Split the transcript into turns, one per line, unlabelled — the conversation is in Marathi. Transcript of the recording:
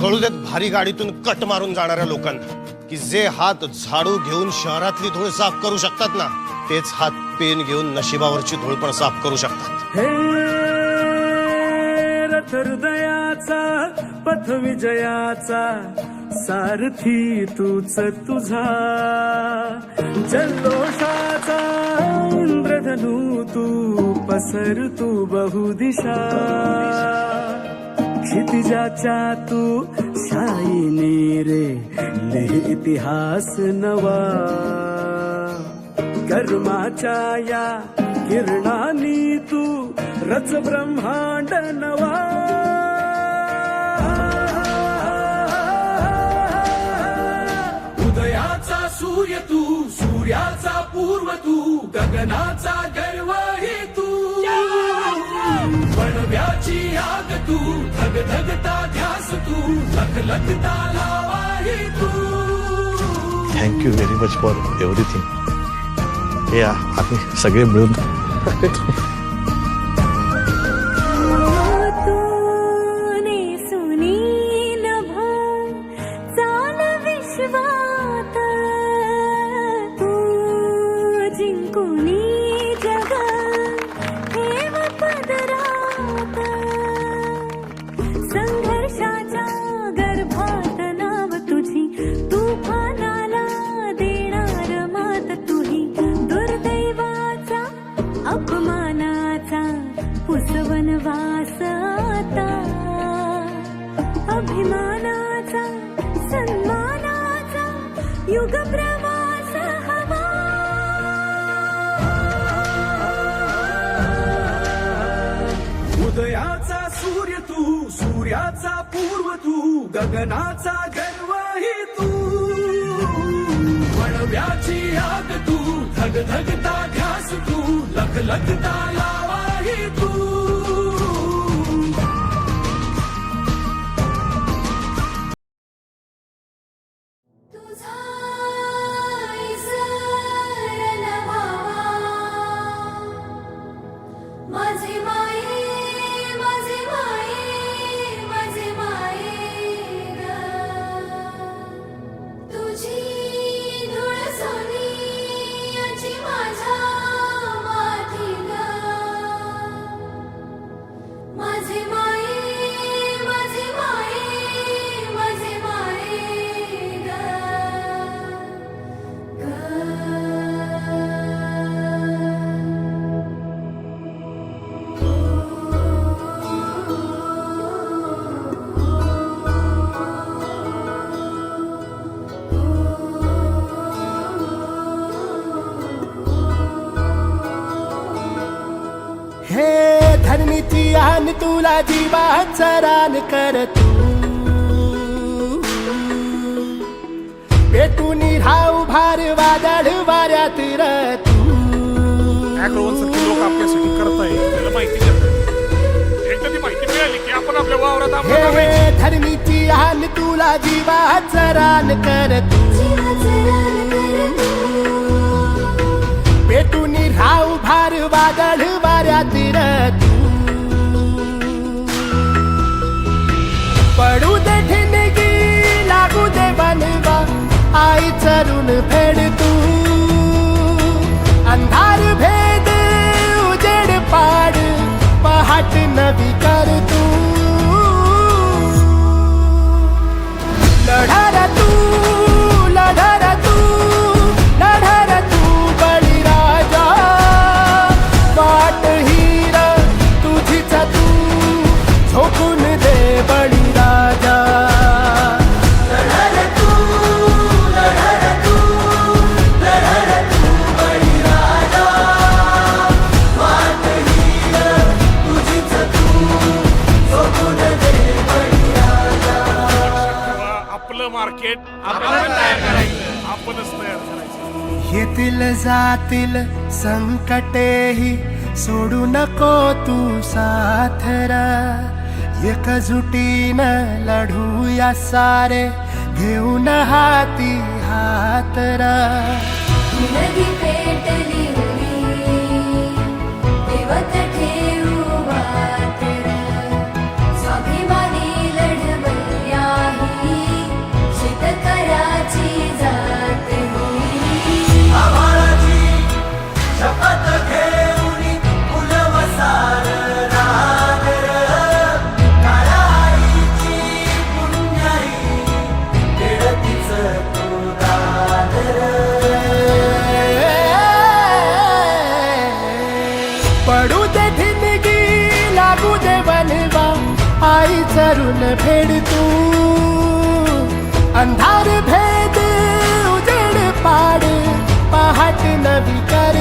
कळू देत भारी गाडीतून कट मारून जाणाऱ्या लोकांना की जे हात झाडू घेऊन शहरातली धूळ साफ करू शकतात ना, तेच हात पेन घेऊन नशिबावरची धूळ पण साफ करू शकतात.
रथ हृदयाचा पथ विजयाचा सारथी तूच तुझा, जल्लोषाचा इंद्रधनू तू पसर तू बहुदिशा, क्षितिजाच्या तू शाईने रे लिहि इतिहास नवा, कर्माच्या या किरणानी तू रच ब्रह्मांड नवा. उदयाचा सूर्य तू, सूर्याचा पूर्व तू, गगनाचा गर्व हे तू, वणव्याची आग तू, धगधगता ध्यास तू, लखलखता लावा हे तू.
Thank you very much for everything. हे आम्ही सगळे मिळून
अभिमानाचा सन्मानाचा युग प्रवास हवा.
उदयाचा सूर्य तू, सूर्याचा पूर्व तू, गगनाचा गर्व हे तू, वणव्याची आग तू, धगधगता ध्यास तू, लखलखता लावा हे तू.
हे धरणीची आन तुला जीवाचा रान कर तू, पेटून राहू भार वादळ वाऱ्यात तू.
लोक आपल्यासाठी करताय, त्याला माहिती देतात. एकदा ती माहिती मिळाली की आपण आपल्या वावरात
हे धरणीची आन तुला जीवाचा रान कर तू, पेटून राहू भार वादळ वाऱ्यात तू. पडू दे ठिणगी लागू दे बनवा आई चरून फेड तू, अंधार भेद उजेड पाड पहाट नवी कर तू. लढा तू लढा तू लढा तू बळीराजा, वाट हीर तुझीच तू झोकून दे बळीराजा. लढा तू बळीराजा, वाट हीर तुझीच तू झोकून दे बळीराजा.
आपलं मार्केट आपण तयार करायचं, आपणच तयार करायचं.
येतील जातील संकटेही सोडू नको तू साथरा, एकजुटीनं लढूया सारे घेऊन हाती हातरा.
नदी पेटली उरी, देवत ठेवू वाट
ऋण फेड तू अंधार भेद उजेड पाड पहाट नवी कर